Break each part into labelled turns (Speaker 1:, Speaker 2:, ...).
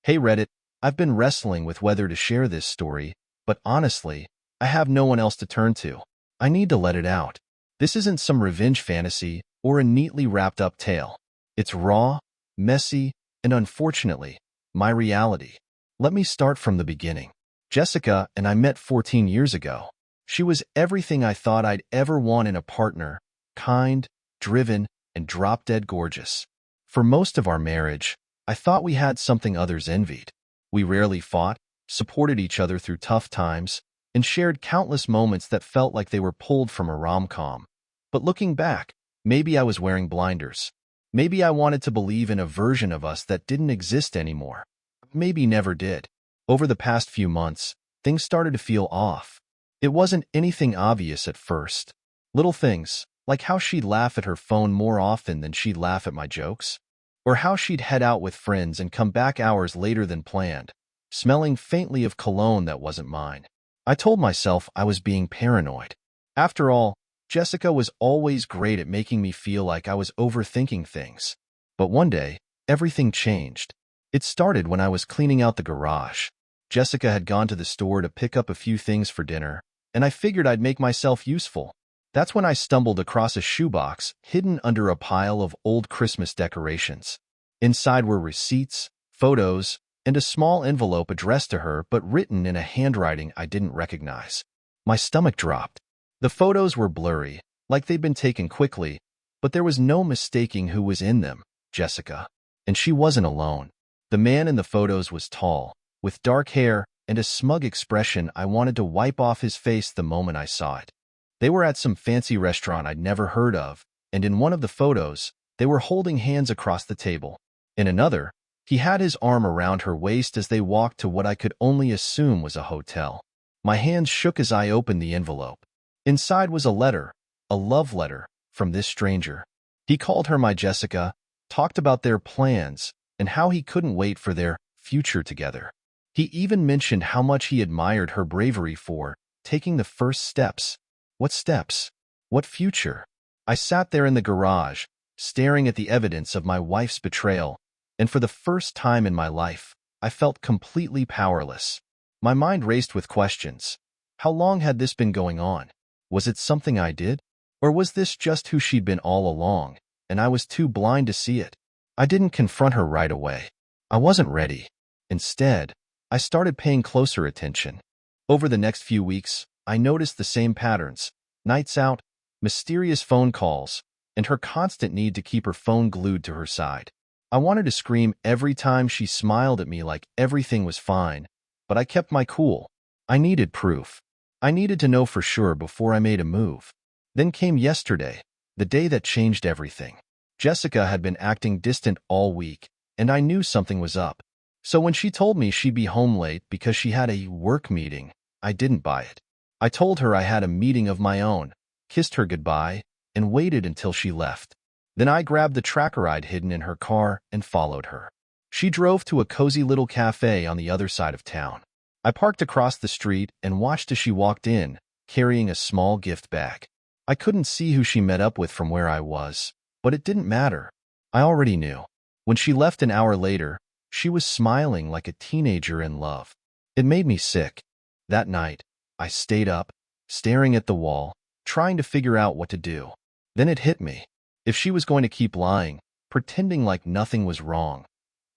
Speaker 1: Hey Reddit, I've been wrestling with whether to share this story, but honestly, I have no one else to turn to. I need to let it out. This isn't some revenge fantasy or a neatly wrapped up tale. It's raw, messy, and unfortunately, my reality. Let me start from the beginning. Jessica and I met 14 years ago. She was everything I thought I'd ever want in a partner: kind, driven, and drop-dead gorgeous. For most of our marriage, I thought we had something others envied. We rarely fought, supported each other through tough times, and shared countless moments that felt like they were pulled from a rom-com. But looking back, maybe I was wearing blinders. Maybe I wanted to believe in a version of us that didn't exist anymore. Maybe never did. Over the past few months, things started to feel off. It wasn't anything obvious at first. Little things, like how she'd laugh at her phone more often than she'd laugh at my jokes, or how she'd head out with friends and come back hours later than planned, smelling faintly of cologne that wasn't mine. I told myself I was being paranoid. After all, Jessica was always great at making me feel like I was overthinking things. But one day, everything changed. It started when I was cleaning out the garage. Jessica had gone to the store to pick up a few things for dinner, and I figured I'd make myself useful. That's when I stumbled across a shoebox hidden under a pile of old Christmas decorations. Inside were receipts, photos, and a small envelope addressed to her but written in a handwriting I didn't recognize. My stomach dropped. The photos were blurry, like they'd been taken quickly, but there was no mistaking who was in them: Jessica. And she wasn't alone. The man in the photos was tall, with dark hair and a smug expression I wanted to wipe off his face the moment I saw it. They were at some fancy restaurant I'd never heard of, and in one of the photos, they were holding hands across the table. In another, he had his arm around her waist as they walked to what I could only assume was a hotel. My hands shook as I opened the envelope. Inside was a letter, a love letter, from this stranger. He called her my Jessica, talked about their plans, and how he couldn't wait for their future together. He even mentioned how much he admired her bravery for taking the first steps. What steps? What future? I sat there in the garage, staring at the evidence of my wife's betrayal, and for the first time in my life, I felt completely powerless. My mind raced with questions. How long had this been going on? Was it something I did? Or was this just who she'd been all along, and I was too blind to see it? I didn't confront her right away. I wasn't ready. Instead, I started paying closer attention. Over the next few weeks, I noticed the same patterns: nights out, mysterious phone calls, and her constant need to keep her phone glued to her side. I wanted to scream every time she smiled at me like everything was fine, but I kept my cool. I needed proof. I needed to know for sure before I made a move. Then came yesterday, the day that changed everything. Jessica had been acting distant all week, and I knew something was up. So when she told me she'd be home late because she had a work meeting, I didn't buy it. I told her I had a meeting of my own, kissed her goodbye, and waited until she left. Then I grabbed the tracker I'd hidden in her car and followed her. She drove to a cozy little cafe on the other side of town. I parked across the street and watched as she walked in, carrying a small gift bag. I couldn't see who she met up with from where I was, but it didn't matter. I already knew. When she left an hour later, she was smiling like a teenager in love. It made me sick. That night, I stayed up, staring at the wall, trying to figure out what to do. Then it hit me. If she was going to keep lying, pretending like nothing was wrong,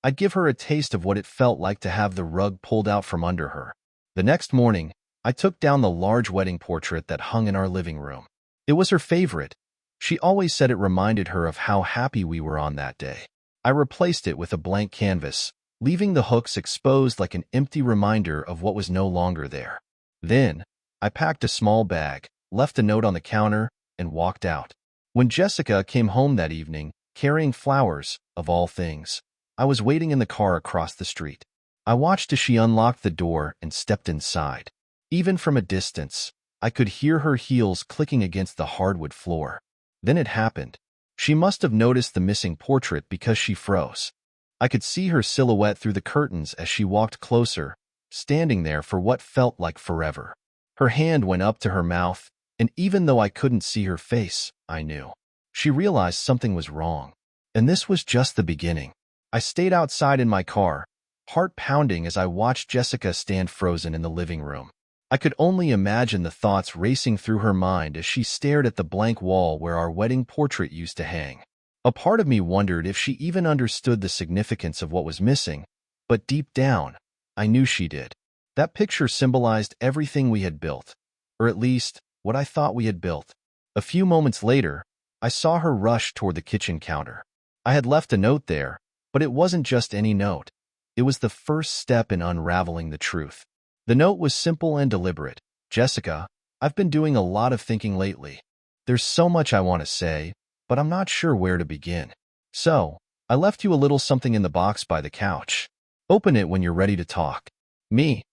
Speaker 1: I'd give her a taste of what it felt like to have the rug pulled out from under her. The next morning, I took down the large wedding portrait that hung in our living room. It was her favorite. She always said it reminded her of how happy we were on that day. I replaced it with a blank canvas, leaving the hooks exposed like an empty reminder of what was no longer there. Then, I packed a small bag, left a note on the counter, and walked out. When Jessica came home that evening, carrying flowers, of all things, I was waiting in the car across the street. I watched as she unlocked the door and stepped inside. Even from a distance, I could hear her heels clicking against the hardwood floor. Then it happened. She must have noticed the missing portrait because she froze. I could see her silhouette through the curtains as she walked closer, standing there for what felt like forever. Her hand went up to her mouth, and even though I couldn't see her face, I knew. She realized something was wrong. And this was just the beginning. I stayed outside in my car, heart pounding as I watched Jessica stand frozen in the living room. I could only imagine the thoughts racing through her mind as she stared at the blank wall where our wedding portrait used to hang. A part of me wondered if she even understood the significance of what was missing, but deep down, I knew she did. That picture symbolized everything we had built, or at least, what I thought we had built. A few moments later, I saw her rush toward the kitchen counter. I had left a note there, but it wasn't just any note. It was the first step in unraveling the truth. The note was simple and deliberate. Jessica, I've been doing a lot of thinking lately. There's so much I want to say, but I'm not sure where to begin. So, I left you a little something in the box by the couch. Open it when you're ready to talk. Me.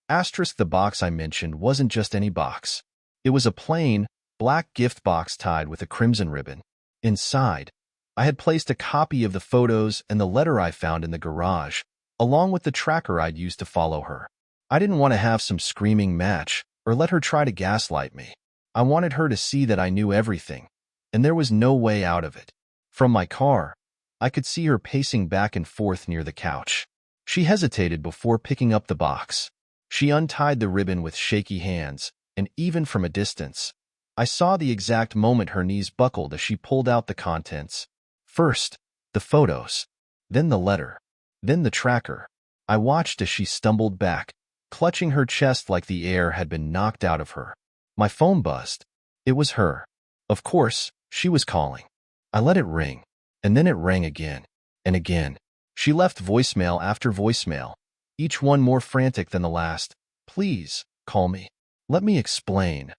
Speaker 1: Asterisk, the box I mentioned wasn't just any box. It was a plain, black gift box tied with a crimson ribbon. Inside, I had placed a copy of the photos and the letter I found in the garage, along with the tracker I'd used to follow her. I didn't want to have some screaming match or let her try to gaslight me. I wanted her to see that I knew everything, and there was no way out of it. From my car, I could see her pacing back and forth near the couch. She hesitated before picking up the box. She untied the ribbon with shaky hands, and even from a distance, I saw the exact moment her knees buckled as she pulled out the contents. First, the photos, then the letter, then the tracker. I watched as she stumbled back, clutching her chest like the air had been knocked out of her. My phone buzzed. It was her. Of course, she was calling. I let it ring, and then it rang again, and again. She left voicemail after voicemail, each one more frantic than the last. Please, call me. Let me explain.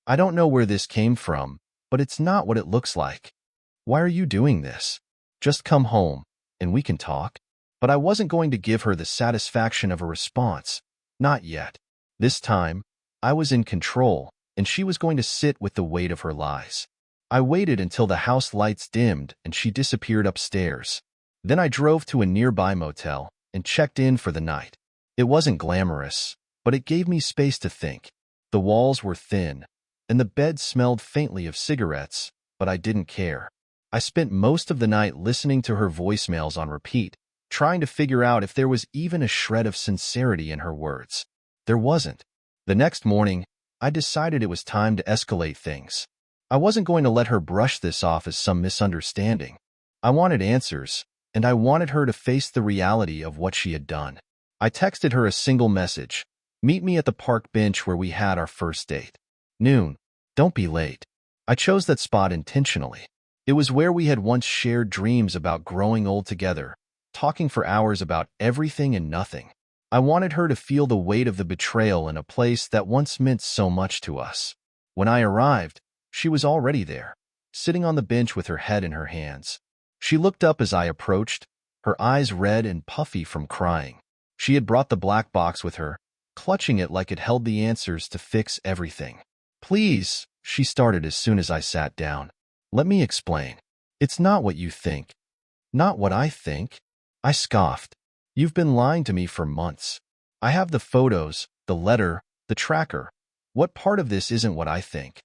Speaker 1: I don't know where this came from, but it's not what it looks like. Why are you doing this? Just come home, and we can talk. But I wasn't going to give her the satisfaction of a response. Not yet. This time, I was in control, and she was going to sit with the weight of her lies. I waited until the house lights dimmed and she disappeared upstairs. Then I drove to a nearby motel and checked in for the night. It wasn't glamorous, but it gave me space to think. The walls were thin, and the bed smelled faintly of cigarettes, but I didn't care. I spent most of the night listening to her voicemails on repeat, trying to figure out if there was even a shred of sincerity in her words. There wasn't. The next morning, I decided it was time to escalate things. I wasn't going to let her brush this off as some misunderstanding. I wanted answers, and I wanted her to face the reality of what she had done. I texted her a single message. Meet me at the park bench where we had our first date. Noon. Don't be late. I chose that spot intentionally. It was where we had once shared dreams about growing old together, talking for hours about everything and nothing. I wanted her to feel the weight of the betrayal in a place that once meant so much to us. When I arrived, she was already there, sitting on the bench with her head in her hands. She looked up as I approached, her eyes red and puffy from crying. She had brought the black box with her, clutching it like it held the answers to fix everything. Please, she started as soon as I sat down. Let me explain. It's not what you think. Not what I think. I scoffed. You've been lying to me for months. I have the photos, the letter, the tracker. What part of this isn't what I think?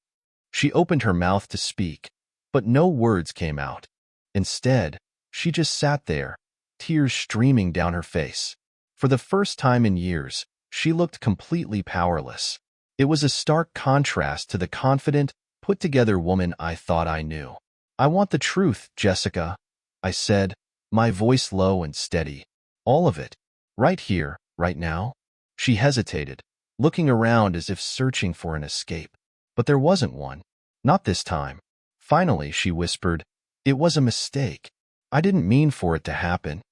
Speaker 1: She opened her mouth to speak, but no words came out. Instead, she just sat there, tears streaming down her face. For the first time in years, she looked completely powerless. It was a stark contrast to the confident, put-together woman I thought I knew. I want the truth, Jessica, I said, my voice low and steady. All of it. Right here, right now. She hesitated, looking around as if searching for an escape. But there wasn't one. Not this time. Finally, she whispered, it was a mistake. I didn't mean for it to happen.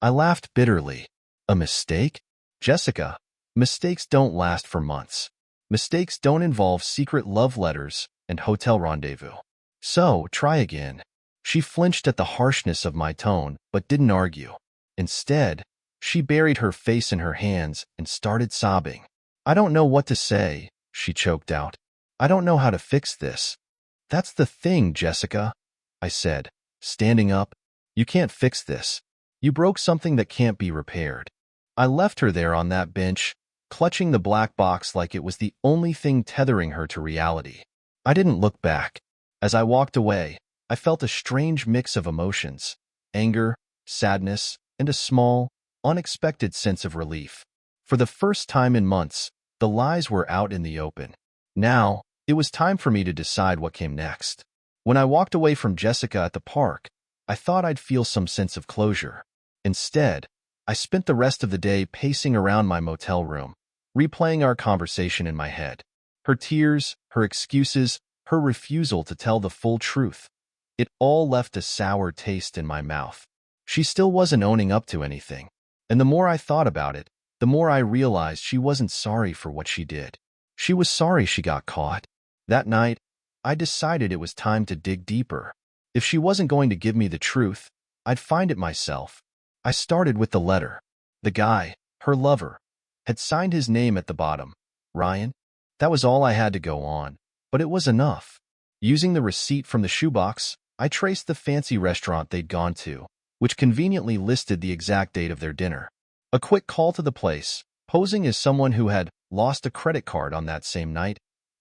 Speaker 1: I laughed bitterly. A mistake? Jessica, mistakes don't last for months. Mistakes don't involve secret love letters and hotel rendezvous. So, try again. She flinched at the harshness of my tone, but didn't argue. Instead, she buried her face in her hands and started sobbing. I don't know what to say, she choked out. I don't know how to fix this. That's the thing, Jessica, I said, standing up. You can't fix this. You broke something that can't be repaired. I left her there on that bench, clutching the black box like it was the only thing tethering her to reality. I didn't look back. As I walked away, I felt a strange mix of emotions, anger, sadness, and a small, unexpected sense of relief. For the first time in months, the lies were out in the open. Now, it was time for me to decide what came next. When I walked away from Jessica at the park, I thought I'd feel some sense of closure. Instead, I spent the rest of the day pacing around my motel room, replaying our conversation in my head. Her tears, her excuses, her refusal to tell the full truth. It all left a sour taste in my mouth. She still wasn't owning up to anything. And the more I thought about it, the more I realized she wasn't sorry for what she did. She was sorry she got caught. That night, I decided it was time to dig deeper. If she wasn't going to give me the truth, I'd find it myself. I started with the letter. The guy, her lover, had signed his name at the bottom, Ryan. That was all I had to go on, but it was enough. Using the receipt from the shoebox, I traced the fancy restaurant they'd gone to, which conveniently listed the exact date of their dinner. A quick call to the place, posing as someone who had lost a credit card on that same night,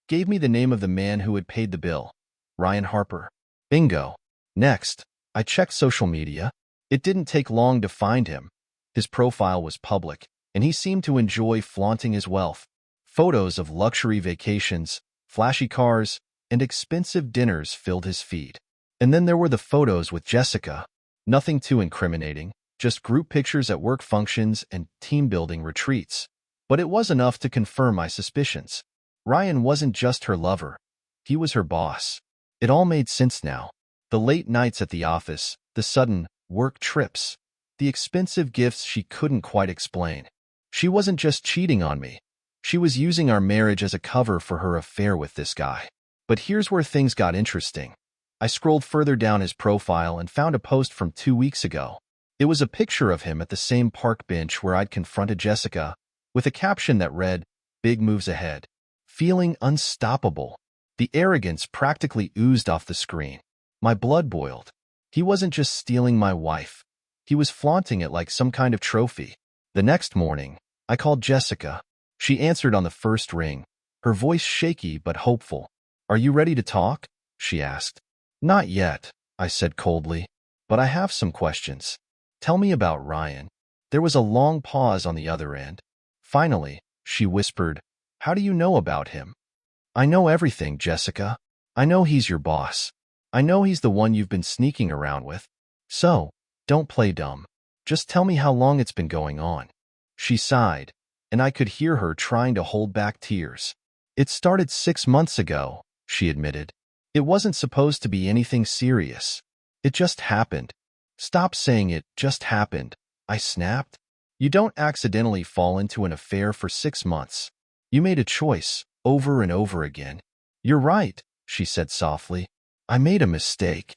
Speaker 1: gave me the name of the man who had paid the bill, Ryan Harper. Bingo. Next, I checked social media. It didn't take long to find him. His profile was public, and he seemed to enjoy flaunting his wealth. Photos of luxury vacations, flashy cars, and expensive dinners filled his feed. And then there were the photos with Jessica. Nothing too incriminating, just group pictures at work functions and team-building retreats. But it was enough to confirm my suspicions. Ryan wasn't just her lover. He was her boss. It all made sense now. The late nights at the office, the sudden work trips, the expensive gifts she couldn't quite explain. She wasn't just cheating on me. She was using our marriage as a cover for her affair with this guy. But here's where things got interesting. I scrolled further down his profile and found a post from 2 weeks ago. It was a picture of him at the same park bench where I'd confronted Jessica, with a caption that read, "Big moves ahead." Feeling unstoppable. The arrogance practically oozed off the screen. My blood boiled. He wasn't just stealing my wife. He was flaunting it like some kind of trophy. The next morning, I called Jessica. She answered on the first ring, her voice shaky but hopeful. "Are you ready to talk?" she asked. "Not yet," I said coldly, "but I have some questions. Tell me about Ryan." There was a long pause on the other end. Finally, she whispered, "How do you know about him?" "I know everything, Jessica. I know he's your boss. I know he's the one you've been sneaking around with. So, don't play dumb. Just tell me how long it's been going on." She sighed, and I could hear her trying to hold back tears. "It started 6 months ago," she admitted. "It wasn't supposed to be anything serious. It just happened." "Stop saying it just happened," I snapped. "You don't accidentally fall into an affair for 6 months. You made a choice, over and over again." "You're right," she said softly. "I made a mistake."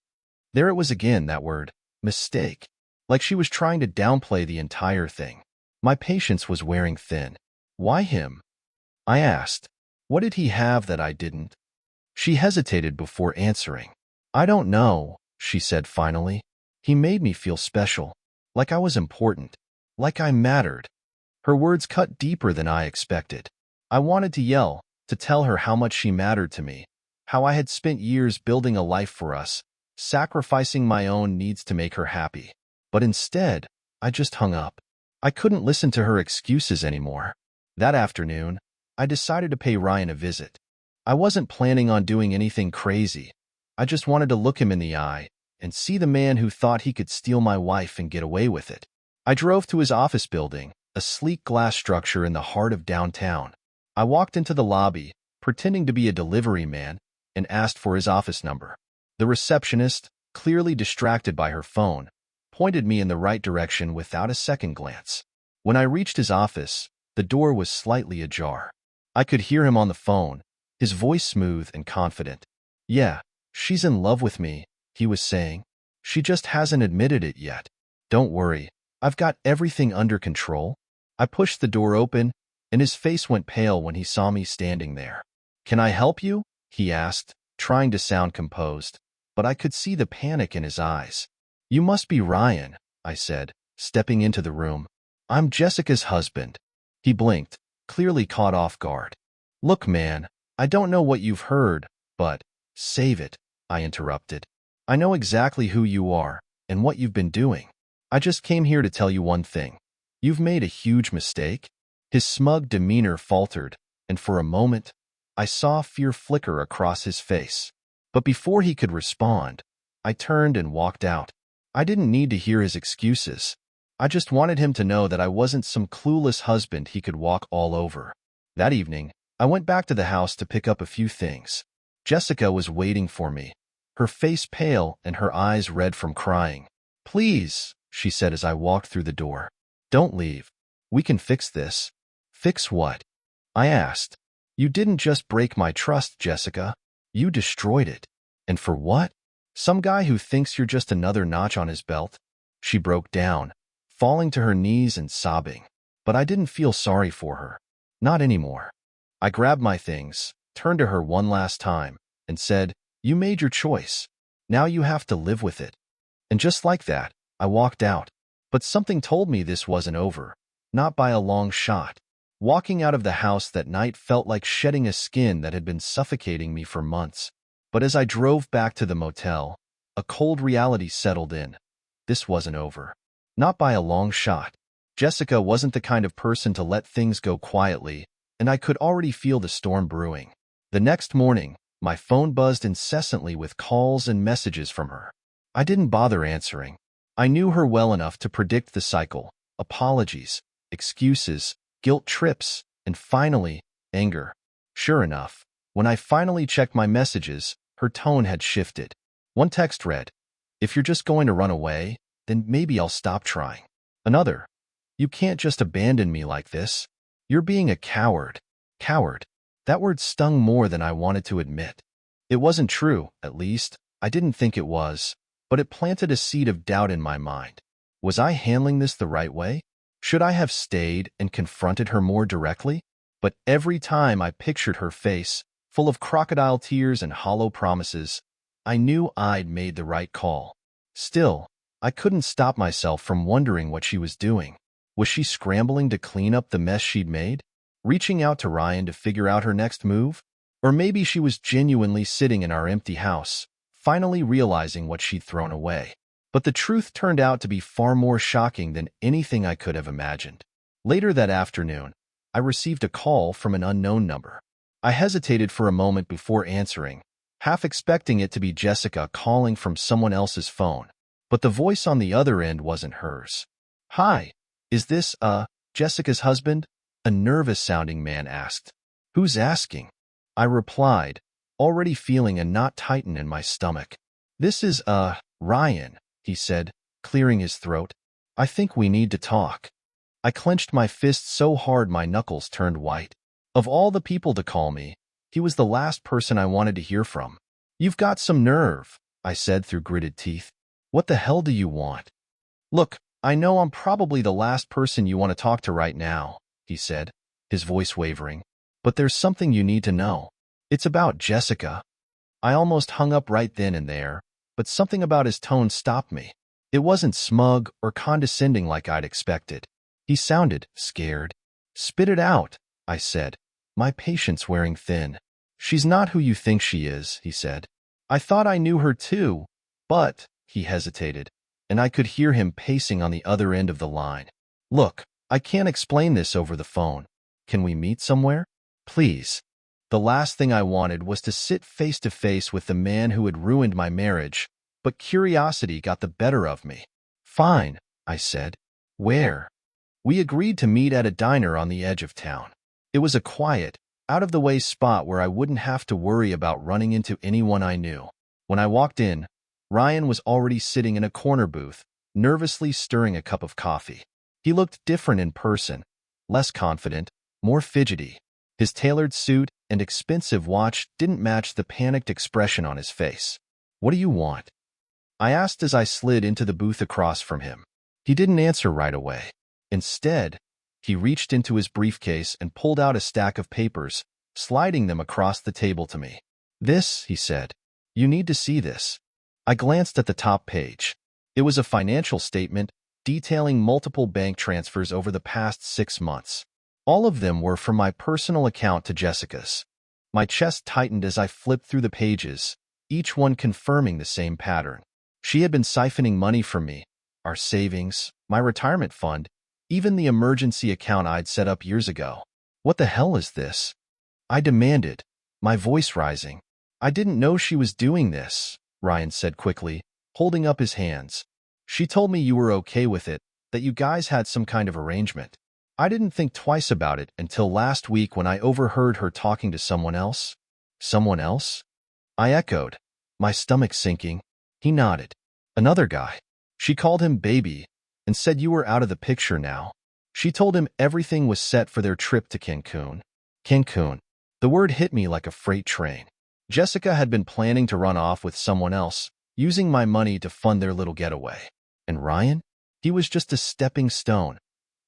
Speaker 1: There it was again, that word, mistake. Like she was trying to downplay the entire thing. My patience was wearing thin. "Why him?" I asked. "What did he have that I didn't?" She hesitated before answering. "I don't know," she said finally. "He made me feel special, like I was important, like I mattered." Her words cut deeper than I expected. I wanted to yell, to tell her how much she mattered to me, how I had spent years building a life for us, sacrificing my own needs to make her happy. But instead, I just hung up. I couldn't listen to her excuses anymore. That afternoon, I decided to pay Ryan a visit. I wasn't planning on doing anything crazy. I just wanted to look him in the eye and see the man who thought he could steal my wife and get away with it. I drove to his office building, a sleek glass structure in the heart of downtown. I walked into the lobby, pretending to be a delivery man, and asked for his office number. The receptionist, clearly distracted by her phone, pointed me in the right direction without a second glance. When I reached his office, the door was slightly ajar. I could hear him on the phone, his voice smooth and confident. "Yeah, she's in love with me," he was saying. "She just hasn't admitted it yet. Don't worry, I've got everything under control." I pushed the door open, and his face went pale when he saw me standing there. "Can I help you?" he asked, trying to sound composed, but I could see the panic in his eyes. "You must be Ryan," I said, stepping into the room. "I'm Jessica's husband." He blinked, clearly caught off guard. "Look, man, I don't know what you've heard, but—" "Save it," I interrupted. "I know exactly who you are and what you've been doing. I just came here to tell you one thing. You've made a huge mistake." His smug demeanor faltered, and for a moment, I saw fear flicker across his face. But before he could respond, I turned and walked out. I didn't need to hear his excuses. I just wanted him to know that I wasn't some clueless husband he could walk all over. That evening, I went back to the house to pick up a few things. Jessica was waiting for me, her face pale and her eyes red from crying. "Please," she said as I walked through the door. "Don't leave. We can fix this." "Fix what?" I asked. "You didn't just break my trust, Jessica. You destroyed it. And for what? Some guy who thinks you're just another notch on his belt?" She broke down, falling to her knees and sobbing. But I didn't feel sorry for her. Not anymore. I grabbed my things, turned to her one last time, and said, "You made your choice. Now you have to live with it." And just like that, I walked out. But something told me this wasn't over. Not by a long shot. Walking out of the house that night felt like shedding a skin that had been suffocating me for months. But as I drove back to the motel, a cold reality settled in. This wasn't over. Not by a long shot. Jessica wasn't the kind of person to let things go quietly, and I could already feel the storm brewing. The next morning, my phone buzzed incessantly with calls and messages from her. I didn't bother answering. I knew her well enough to predict the cycle: apologies, excuses, guilt trips, and finally, anger. Sure enough, when I finally checked my messages, her tone had shifted. One text read, "If you're just going to run away, then maybe I'll stop trying." Another, "You can't just abandon me like this. You're being a coward." Coward. That word stung more than I wanted to admit. It wasn't true, at least. I didn't think it was, but it planted a seed of doubt in my mind. Was I handling this the right way? Should I have stayed and confronted her more directly? But every time I pictured her face, full of crocodile tears and hollow promises, I knew I'd made the right call. Still, I couldn't stop myself from wondering what she was doing. Was she scrambling to clean up the mess she'd made? Reaching out to Ryan to figure out her next move? Or maybe she was genuinely sitting in our empty house, finally realizing what she'd thrown away. But the truth turned out to be far more shocking than anything I could have imagined. Later that afternoon, I received a call from an unknown number. I hesitated for a moment before answering, half expecting it to be Jessica calling from someone else's phone. But the voice on the other end wasn't hers. "Hi, is this, Jessica's husband?" a nervous-sounding man asked. "Who's asking?" I replied, already feeling a knot tighten in my stomach. "This is, Ryan," he said, clearing his throat. "I think we need to talk." I clenched my fist so hard my knuckles turned white. Of all the people to call me, he was the last person I wanted to hear from. "You've got some nerve," I said through gritted teeth. "What the hell do you want?" "Look, I know I'm probably the last person you want to talk to right now," he said, his voice wavering. "But there's something you need to know. It's about Jessica." I almost hung up right then and there, but something about his tone stopped me. It wasn't smug or condescending like I'd expected. He sounded scared. "Spit it out," I said, my patience wearing thin. "She's not who you think she is," he said. "I thought I knew her too, but," he hesitated, and I could hear him pacing on the other end of the line. "Look, I can't explain this over the phone. Can we meet somewhere? Please." The last thing I wanted was to sit face to face with the man who had ruined my marriage, but curiosity got the better of me. "Fine," I said. "Where?" We agreed to meet at a diner on the edge of town. It was a quiet, out-of-the-way spot where I wouldn't have to worry about running into anyone I knew. When I walked in, Ryan was already sitting in a corner booth, nervously stirring a cup of coffee. He looked different in person, less confident, more fidgety. His tailored suit and expensive watch didn't match the panicked expression on his face. "What do you want?" I asked as I slid into the booth across from him. He didn't answer right away. Instead, he reached into his briefcase and pulled out a stack of papers, sliding them across the table to me. "This," he said. "You need to see this." I glanced at the top page. It was a financial statement detailing multiple bank transfers over the past 6 months. All of them were from my personal account to Jessica's. My chest tightened as I flipped through the pages, each one confirming the same pattern. She had been siphoning money from me, our savings, my retirement fund, Even the emergency account I'd set up years ago. What the hell is this? I demanded, my voice rising. I didn't know she was doing this, Ryan said quickly, holding up his hands. She told me you were okay with it, that you guys had some kind of arrangement. I didn't think twice about it until last week when I overheard her talking to someone else. Someone else? I echoed, my stomach sinking. He nodded. Another guy. She called him baby and said you were out of the picture now. She told him everything was set for their trip to Cancun. Cancun. The word hit me like a freight train. Jessica had been planning to run off with someone else, using my money to fund their little getaway. And Ryan? He was just a stepping stone,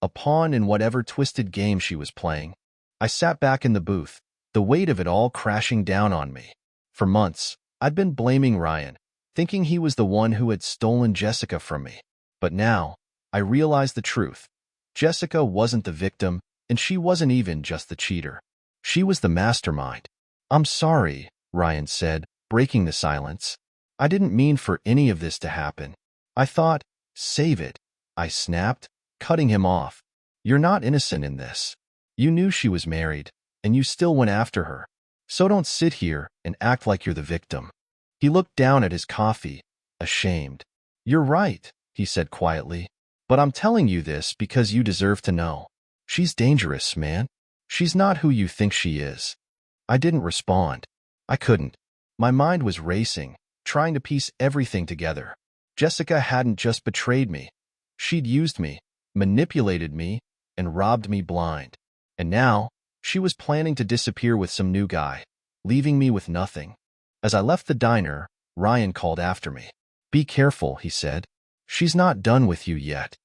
Speaker 1: a pawn in whatever twisted game she was playing. I sat back in the booth, the weight of it all crashing down on me. For months, I'd been blaming Ryan, thinking he was the one who had stolen Jessica from me. But now, I realized the truth. Jessica wasn't the victim, and she wasn't even just the cheater. She was the mastermind. I'm sorry, Ryan said, breaking the silence. I didn't mean for any of this to happen. I thought, save it. I snapped, cutting him off. You're not innocent in this. You knew she was married, and you still went after her. So don't sit here and act like you're the victim. He looked down at his coffee, ashamed. You're right, he said quietly. But I'm telling you this because you deserve to know. She's dangerous, man. She's not who you think she is. I didn't respond. I couldn't. My mind was racing, trying to piece everything together. Jessica hadn't just betrayed me. She'd used me, manipulated me, and robbed me blind. And now, she was planning to disappear with some new guy, leaving me with nothing. As I left the diner, Ryan called after me. Be careful, he said. She's not done with you yet.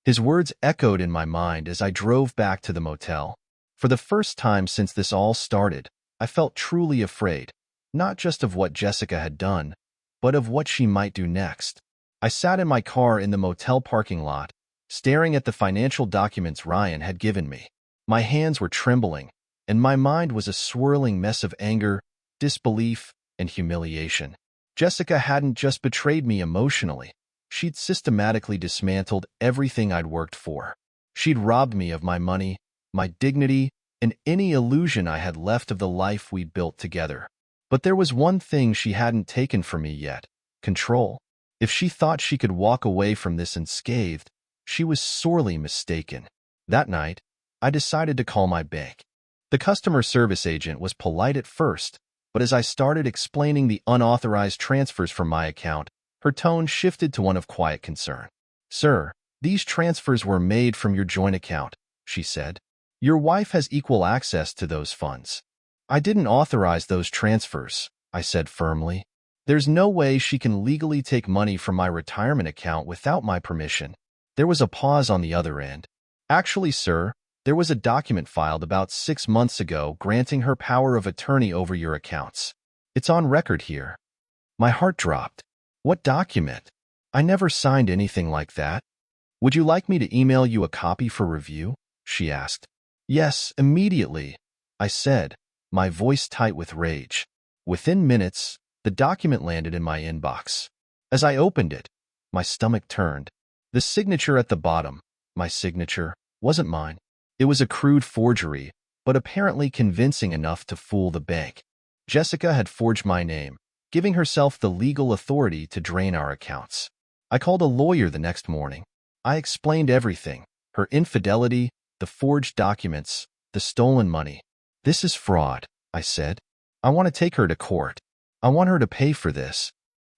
Speaker 1: His words echoed in my mind as I drove back to the motel. For the first time since this all started, I felt truly afraid, not just of what Jessica had done, but of what she might do next. I sat in my car in the motel parking lot, staring at the financial documents Ryan had given me. My hands were trembling, and my mind was a swirling mess of anger, disbelief, and humiliation. Jessica hadn't just betrayed me emotionally. She'd systematically dismantled everything I'd worked for. She'd robbed me of my money, my dignity, and any illusion I had left of the life we'd built together. But there was one thing she hadn't taken from me yet: control. If she thought she could walk away from this unscathed, she was sorely mistaken. That night, I decided to call my bank. The customer service agent was polite at first, but as I started explaining the unauthorized transfers from my account, her tone shifted to one of quiet concern. Sir, these transfers were made from your joint account, she said. Your wife has equal access to those funds. I didn't authorize those transfers, I said firmly. There's no way she can legally take money from my retirement account without my permission. There was a pause on the other end. Actually, sir, there was a document filed about 6 months ago granting her power of attorney over your accounts. It's on record here. My heart dropped. What document? I never signed anything like that. Would you like me to email you a copy for review? She asked. Yes, immediately, I said, my voice tight with rage. Within minutes, the document landed in my inbox. As I opened it, my stomach turned. The signature at the bottom, my signature, wasn't mine. It was a crude forgery, but apparently convincing enough to fool the bank. Jessica had forged my name, giving herself the legal authority to drain our accounts. I called a lawyer the next morning. I explained everything: her infidelity, the forged documents, the stolen money. This is fraud, I said. I want to take her to court. I want her to pay for this.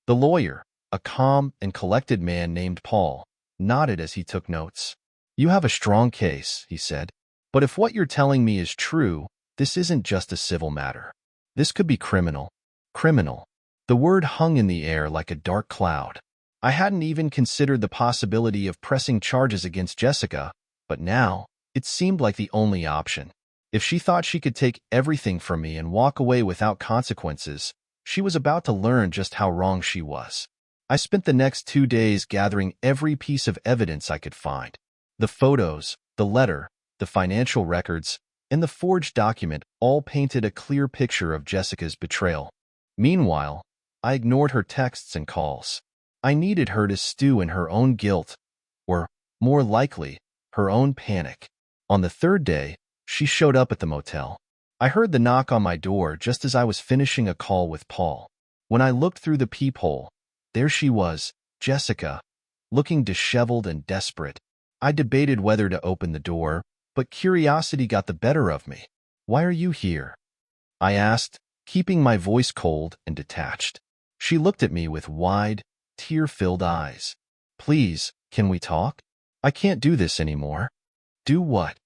Speaker 1: The lawyer, a calm and collected man named Paul, nodded as he took notes. You have a strong case, he said. But if what you're telling me is true, this isn't just a civil matter. This could be criminal. Criminal. The word hung in the air like a dark cloud. I hadn't even considered the possibility of pressing charges against Jessica, but now, it seemed like the only option. If she thought she could take everything from me and walk away without consequences, she was about to learn just how wrong she was. I spent the next 2 days gathering every piece of evidence I could find. The photos, the letter, the financial records, and the forged document all painted a clear picture of Jessica's betrayal. Meanwhile, I ignored her texts and calls. I needed her to stew in her own guilt, or, more likely, her own panic. On the third day, she showed up at the motel. I heard the knock on my door just as I was finishing a call with Paul. When I looked through the peephole, there she was, Jessica, looking disheveled and desperate. I debated whether to open the door, but curiosity got the better of me. "Why are you here?" I asked, keeping my voice cold and detached. She looked at me with wide, tear-filled eyes. "Please, can we talk? I can't do this anymore." "Do what?"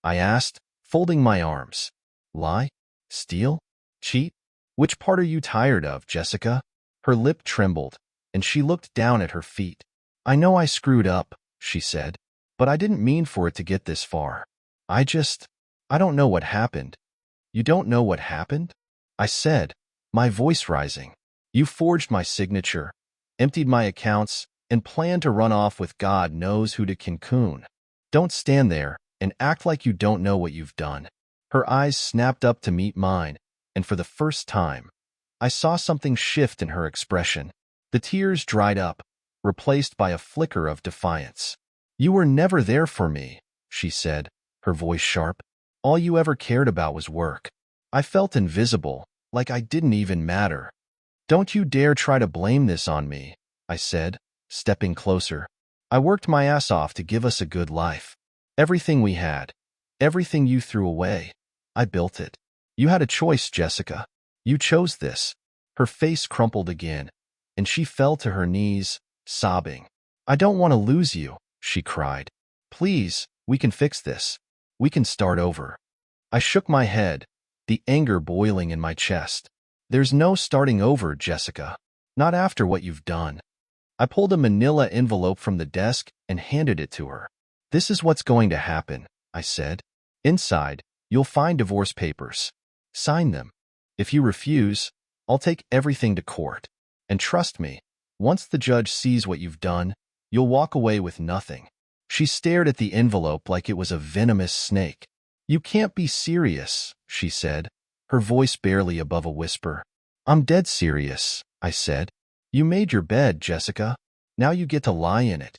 Speaker 1: I asked, folding my arms. "Lie? Steal? Cheat? Which part are you tired of, Jessica?" Her lip trembled, and she looked down at her feet. "I know I screwed up," she said, "but I didn't mean for it to get this far. I don't know what happened." "You don't know what happened?" I said, my voice rising. "You forged my signature, emptied my accounts, and planned to run off with God knows who to Cancun. Don't stand there and act like you don't know what you've done." Her eyes snapped up to meet mine, and for the first time, I saw something shift in her expression. The tears dried up, replaced by a flicker of defiance. "You were never there for me," she said, her voice sharp. "All you ever cared about was work." I felt invisible, like I didn't even matter. "Don't you dare try to blame this on me," I said, stepping closer. "I worked my ass off to give us a good life. Everything we had, everything you threw away, I built it. You had a choice, Jessica. You chose this." Her face crumpled again, and she fell to her knees, sobbing. "I don't want to lose you," she cried. "Please, we can fix this. We can start over." I shook my head, the anger boiling in my chest. "There's no starting over, Jessica. Not after what you've done." I pulled a manila envelope from the desk and handed it to her. "This is what's going to happen," I said. "Inside, you'll find divorce papers. Sign them. If you refuse, I'll take everything to court. And trust me, once the judge sees what you've done, you'll walk away with nothing." She stared at the envelope like it was a venomous snake. "You can't be serious," she said, her voice barely above a whisper. "I'm dead serious," I said. "You made your bed, Jessica. Now you get to lie in it."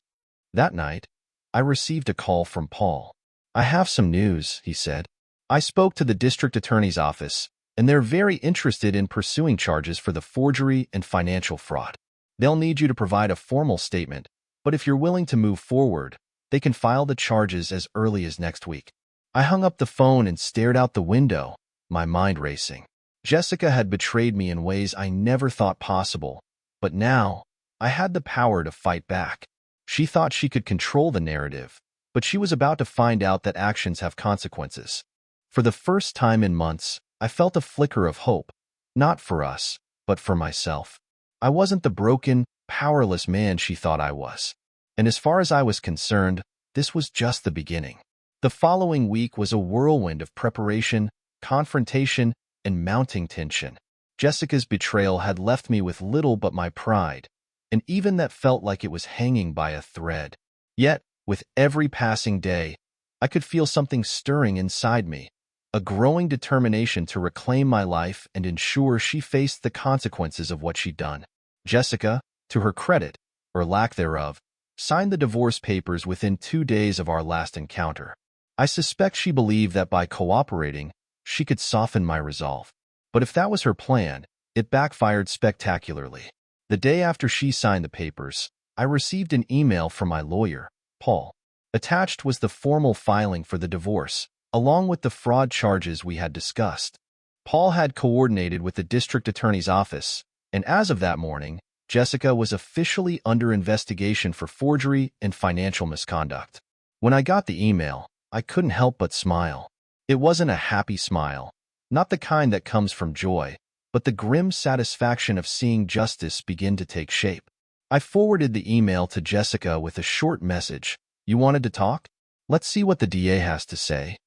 Speaker 1: That night, I received a call from Paul. "I have some news," he said. "I spoke to the district attorney's office, and they're very interested in pursuing charges for the forgery and financial fraud. They'll need you to provide a formal statement, but if you're willing to move forward, they can file the charges as early as next week." I hung up the phone and stared out the window, my mind racing. Jessica had betrayed me in ways I never thought possible, but now I had the power to fight back. She thought she could control the narrative, but she was about to find out that actions have consequences. For the first time in months, I felt a flicker of hope, not for us, but for myself. I wasn't the broken, powerless man she thought I was. And as far as I was concerned, this was just the beginning. The following week was a whirlwind of preparation, confrontation, and mounting tension. Jessica's betrayal had left me with little but my pride, and even that felt like it was hanging by a thread. Yet, with every passing day, I could feel something stirring inside me, a growing determination to reclaim my life and ensure she faced the consequences of what she'd done. Jessica, to her credit, or lack thereof, signed the divorce papers within 2 days of our last encounter. I suspect she believed that by cooperating, she could soften my resolve. But if that was her plan, it backfired spectacularly. The day after she signed the papers, I received an email from my lawyer, Paul. Attached was the formal filing for the divorce, along with the fraud charges we had discussed. Paul had coordinated with the district attorney's office, and as of that morning, Jessica was officially under investigation for forgery and financial misconduct. When I got the email, I couldn't help but smile. It wasn't a happy smile, not the kind that comes from joy, but the grim satisfaction of seeing justice begin to take shape. I forwarded the email to Jessica with a short message. "You wanted to talk? Let's see what the DA has to say."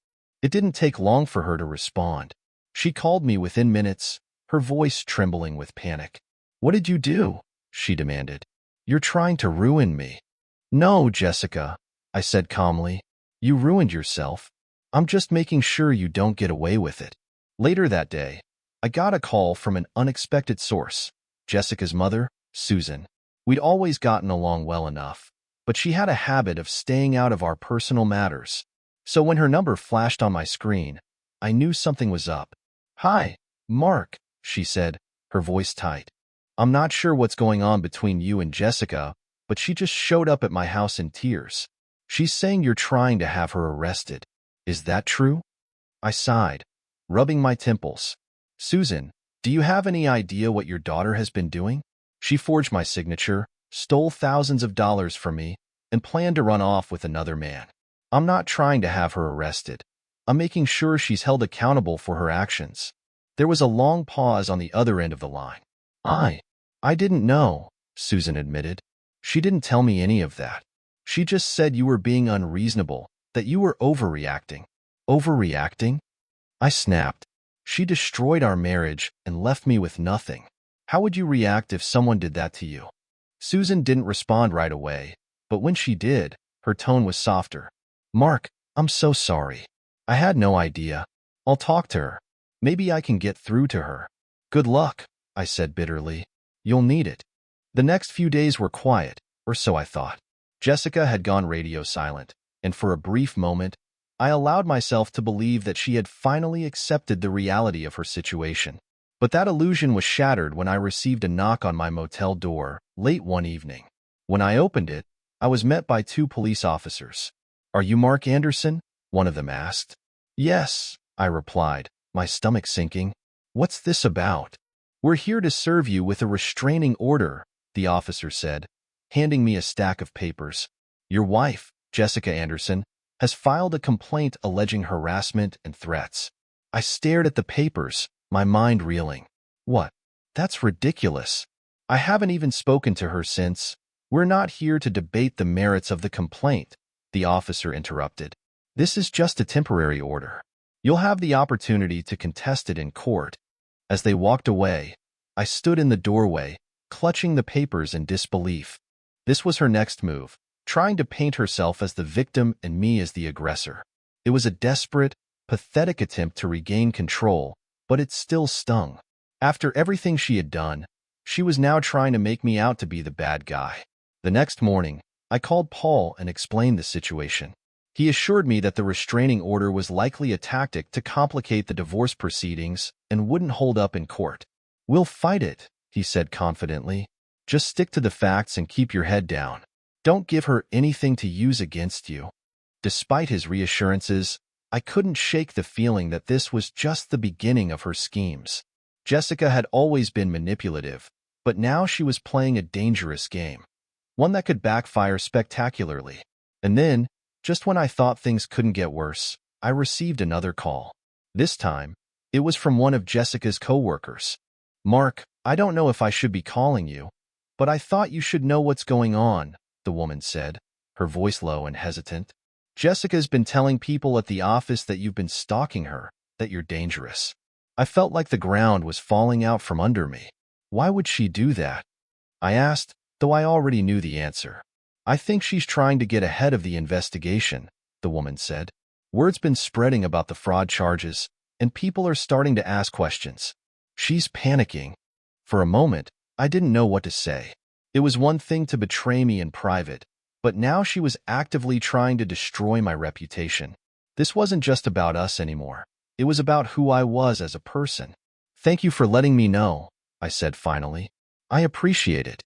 Speaker 1: It didn't take long for her to respond. She called me within minutes, her voice trembling with panic. "What did you do?" she demanded. "You're trying to ruin me." "No, Jessica," I said calmly. "You ruined yourself. I'm just making sure you don't get away with it." Later that day, I got a call from an unexpected source, Jessica's mother, Susan. We'd always gotten along well enough, but she had a habit of staying out of our personal matters. So when her number flashed on my screen, I knew something was up. "Hi, Mark," she said, her voice tight. "I'm not sure what's going on between you and Jessica, but she just showed up at my house in tears. She's saying you're trying to have her arrested. Is that true?" I sighed, rubbing my temples. "Susan, do you have any idea what your daughter has been doing? She forged my signature, stole thousands of dollars from me, and planned to run off with another man. I'm not trying to have her arrested. I'm making sure she's held accountable for her actions." There was a long pause on the other end of the line. I didn't know," Susan admitted. "She didn't tell me any of that. She just said you were being unreasonable, that you were overreacting." "Overreacting?" I snapped. "She destroyed our marriage and left me with nothing. How would you react if someone did that to you?" Susan didn't respond right away, but when she did, her tone was softer. "Mark, I'm so sorry. I had no idea. I'll talk to her. Maybe I can get through to her." "Good luck," I said bitterly. "You'll need it." The next few days were quiet, or so I thought. Jessica had gone radio silent, and for a brief moment, I allowed myself to believe that she had finally accepted the reality of her situation. But that illusion was shattered when I received a knock on my motel door late one evening. When I opened it, I was met by two police officers. "Are you Mark Anderson?" one of them asked. "Yes," I replied, my stomach sinking. "What's this about?" "We're here to serve you with a restraining order," the officer said, handing me a stack of papers. "Your wife, Jessica Anderson, has filed a complaint alleging harassment and threats." I stared at the papers, my mind reeling. "What? That's ridiculous. I haven't even spoken to her since." "We're not here to debate the merits of the complaint," the officer interrupted. "This is just a temporary order. You'll have the opportunity to contest it in court." As they walked away, I stood in the doorway, clutching the papers in disbelief. This was her next move, trying to paint herself as the victim and me as the aggressor. It was a desperate, pathetic attempt to regain control, but it still stung. After everything she had done, she was now trying to make me out to be the bad guy. The next morning, I called Paul and explained the situation. He assured me that the restraining order was likely a tactic to complicate the divorce proceedings and wouldn't hold up in court. "We'll fight it," he said confidently. "Just stick to the facts and keep your head down. Don't give her anything to use against you." Despite his reassurances, I couldn't shake the feeling that this was just the beginning of her schemes. Jessica had always been manipulative, but now she was playing a dangerous game, one that could backfire spectacularly. And then, just when I thought things couldn't get worse, I received another call. This time, it was from one of Jessica's coworkers. "Mark, I don't know if I should be calling you, but I thought you should know what's going on," the woman said, her voice low and hesitant. "Jessica's been telling people at the office that you've been stalking her, that you're dangerous." I felt like the ground was falling out from under me. "Why would she do that?" I asked, though I already knew the answer. "I think she's trying to get ahead of the investigation," the woman said. "Word's been spreading about the fraud charges, and people are starting to ask questions. She's panicking." For a moment, I didn't know what to say. It was one thing to betray me in private, but now she was actively trying to destroy my reputation. This wasn't just about us anymore. It was about who I was as a person. "Thank you for letting me know," I said finally. "I appreciate it."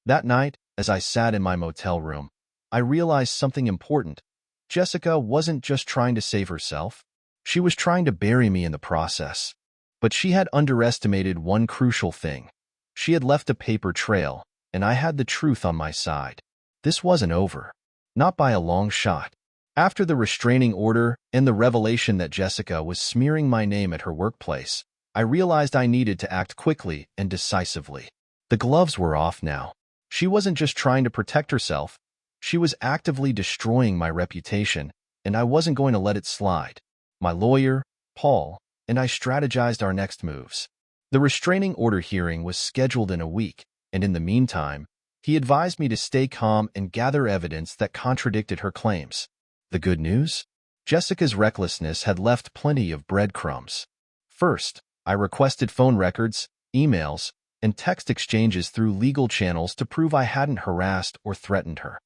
Speaker 1: That night, as I sat in my motel room, I realized something important. Jessica wasn't just trying to save herself. She was trying to bury me in the process. But she had underestimated one crucial thing. She had left a paper trail, and I had the truth on my side. This wasn't over. Not by a long shot. After the restraining order and the revelation that Jessica was smearing my name at her workplace, I realized I needed to act quickly and decisively. The gloves were off now. She wasn't just trying to protect herself. She was actively destroying my reputation, and I wasn't going to let it slide. My lawyer, Paul, and I strategized our next moves. The restraining order hearing was scheduled in a week, and in the meantime, he advised me to stay calm and gather evidence that contradicted her claims. The good news? Jessica's recklessness had left plenty of breadcrumbs. First, I requested phone records, emails, and text exchanges through legal channels to prove I hadn't harassed or threatened her.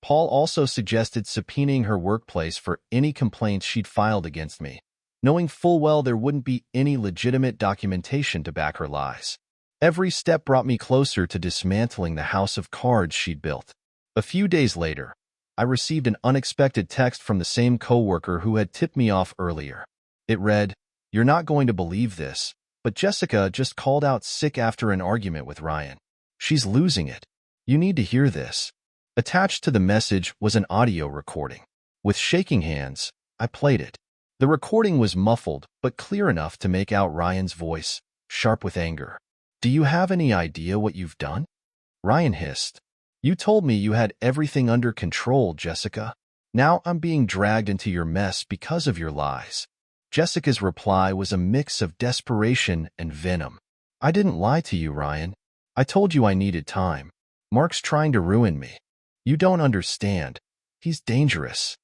Speaker 1: Paul also suggested subpoenaing her workplace for any complaints she'd filed against me, knowing full well there wouldn't be any legitimate documentation to back her lies. Every step brought me closer to dismantling the house of cards she'd built. A few days later, I received an unexpected text from the same coworker who had tipped me off earlier. It read, "You're not going to believe this, but Jessica just called out sick after an argument with Ryan. She's losing it. You need to hear this." Attached to the message was an audio recording. With shaking hands, I played it. The recording was muffled, but clear enough to make out Ryan's voice, sharp with anger. "Do you have any idea what you've done?" Ryan hissed. "You told me you had everything under control, Jessica. Now I'm being dragged into your mess because of your lies." Jessica's reply was a mix of desperation and venom. "I didn't lie to you, Ryan. I told you I needed time. Mark's trying to ruin me. You don't understand. He's dangerous."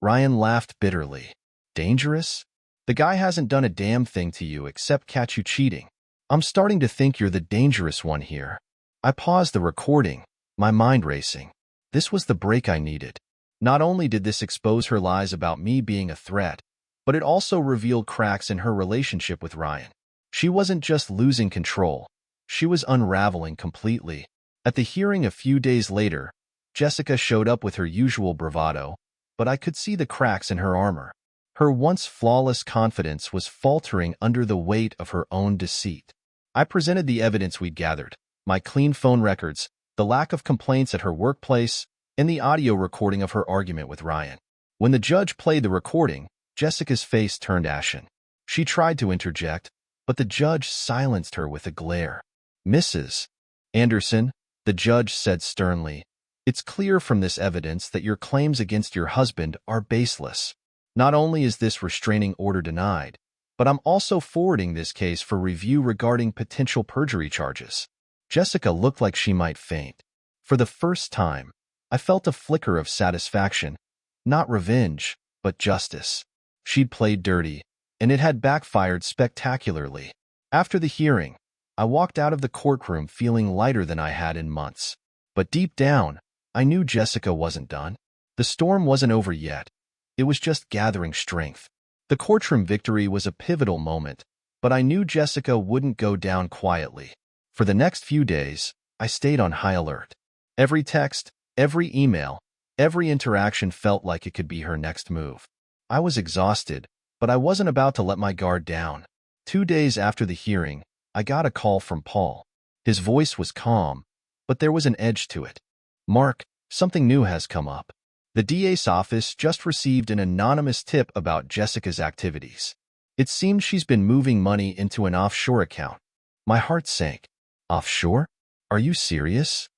Speaker 1: Ryan laughed bitterly. "Dangerous? The guy hasn't done a damn thing to you except catch you cheating. I'm starting to think you're the dangerous one here." I paused the recording, my mind racing. This was the break I needed. Not only did this expose her lies about me being a threat, but it also revealed cracks in her relationship with Ryan. She wasn't just losing control. She was unraveling completely. At the hearing a few days later, Jessica showed up with her usual bravado, but I could see the cracks in her armor. Her once flawless confidence was faltering under the weight of her own deceit. I presented the evidence we'd gathered, my clean phone records, the lack of complaints at her workplace, and the audio recording of her argument with Ryan. When the judge played the recording, Jessica's face turned ashen. She tried to interject, but the judge silenced her with a glare. "Mrs. Anderson," the judge said sternly, "it's clear from this evidence that your claims against your husband are baseless. Not only is this restraining order denied, but I'm also forwarding this case for review regarding potential perjury charges." Jessica looked like she might faint. For the first time, I felt a flicker of satisfaction, not revenge, but justice. She'd played dirty, and it had backfired spectacularly. After the hearing, I walked out of the courtroom feeling lighter than I had in months. But deep down, I knew Jessica wasn't done. The storm wasn't over yet. It was just gathering strength. The courtroom victory was a pivotal moment, but I knew Jessica wouldn't go down quietly. For the next few days, I stayed on high alert. Every text, every email, every interaction felt like it could be her next move. I was exhausted, but I wasn't about to let my guard down. 2 days after the hearing, I got a call from Paul. His voice was calm, but there was an edge to it. "Mark, something new has come up. The DA's office just received an anonymous tip about Jessica's activities. It seems she's been moving money into an offshore account." My heart sank. "Offshore? Are you serious?"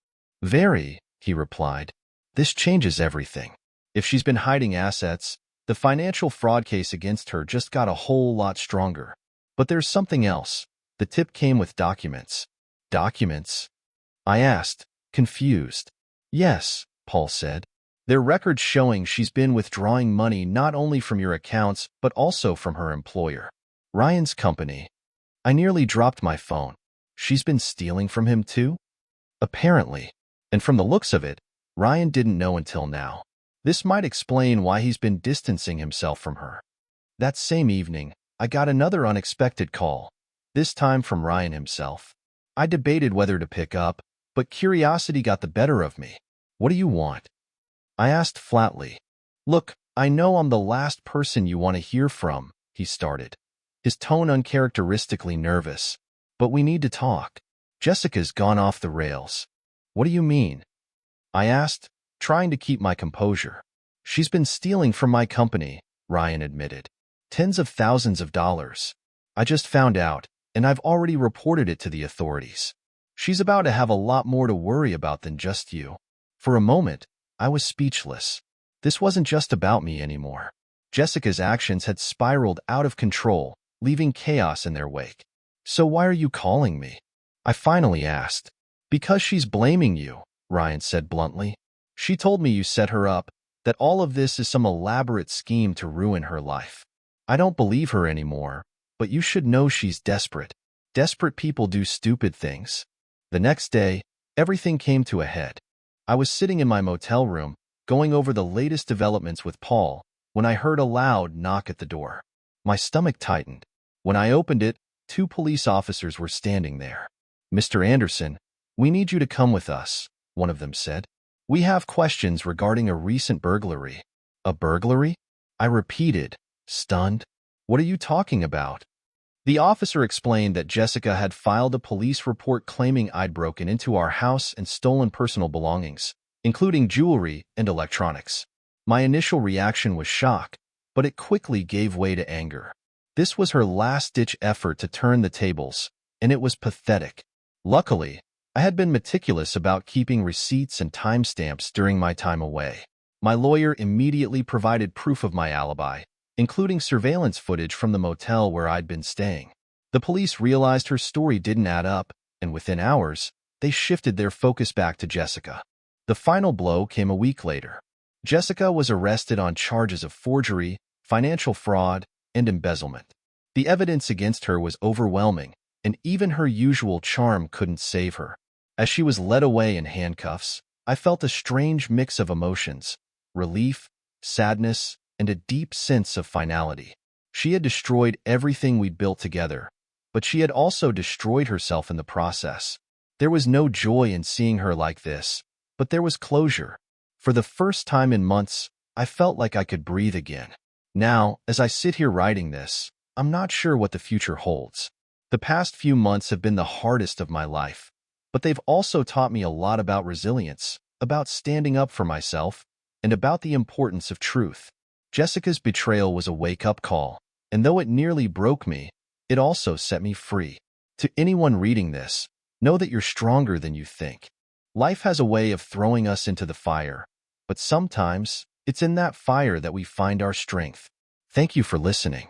Speaker 1: "Very," he replied. "This changes everything. If she's been hiding assets, the financial fraud case against her just got a whole lot stronger. But there's something else. The tip came with documents." "Documents?" I asked, confused. "Yes," Paul said. "They're records showing she's been withdrawing money not only from your accounts, but also from her employer, Ryan's company." I nearly dropped my phone. She's been stealing from him too? Apparently. And from the looks of it, Ryan didn't know until now. This might explain why he's been distancing himself from her. That same evening, I got another unexpected call, this time from Ryan himself. I debated whether to pick up, but curiosity got the better of me. "What do you want?" I asked flatly. "Look, I know I'm the last person you want to hear from," he started, his tone uncharacteristically nervous. "But we need to talk. Jessica's gone off the rails." "What do you mean?" I asked, trying to keep my composure. "She's been stealing from my company," Ryan admitted. "Tens of thousands of dollars. I just found out, and I've already reported it to the authorities. She's about to have a lot more to worry about than just you." For a moment, I was speechless. This wasn't just about me anymore. Jessica's actions had spiraled out of control, leaving chaos in their wake. "So why are you calling me?" I finally asked. "Because she's blaming you," Ryan said bluntly. "She told me you set her up, that all of this is some elaborate scheme to ruin her life. I don't believe her anymore, but you should know she's desperate. Desperate people do stupid things." The next day, everything came to a head. I was sitting in my motel room, going over the latest developments with Paul, when I heard a loud knock at the door. My stomach tightened. When I opened it, 2 police officers were standing there. "Mr. Anderson, we need you to come with us," one of them said. "We have questions regarding a recent burglary." "A burglary?" I repeated, stunned. "What are you talking about?" The officer explained that Jessica had filed a police report claiming I'd broken into our house and stolen personal belongings, including jewelry and electronics. My initial reaction was shock, but it quickly gave way to anger. This was her last-ditch effort to turn the tables, and it was pathetic. Luckily, I had been meticulous about keeping receipts and timestamps during my time away. My lawyer immediately provided proof of my alibi, including surveillance footage from the motel where I'd been staying. The police realized her story didn't add up, and within hours, they shifted their focus back to Jessica. The final blow came a week later. Jessica was arrested on charges of forgery, financial fraud, and embezzlement. The evidence against her was overwhelming, and even her usual charm couldn't save her. As she was led away in handcuffs, I felt a strange mix of emotions: relief, sadness, and a deep sense of finality. She had destroyed everything we'd built together, but she had also destroyed herself in the process. There was no joy in seeing her like this, but there was closure. For the first time in months, I felt like I could breathe again. Now, as I sit here writing this, I'm not sure what the future holds. The past few months have been the hardest of my life, but they've also taught me a lot about resilience, about standing up for myself, and about the importance of truth. Jessica's betrayal was a wake-up call, and though it nearly broke me, it also set me free. To anyone reading this, know that you're stronger than you think. Life has a way of throwing us into the fire, but sometimes it's in that fire that we find our strength. Thank you for listening.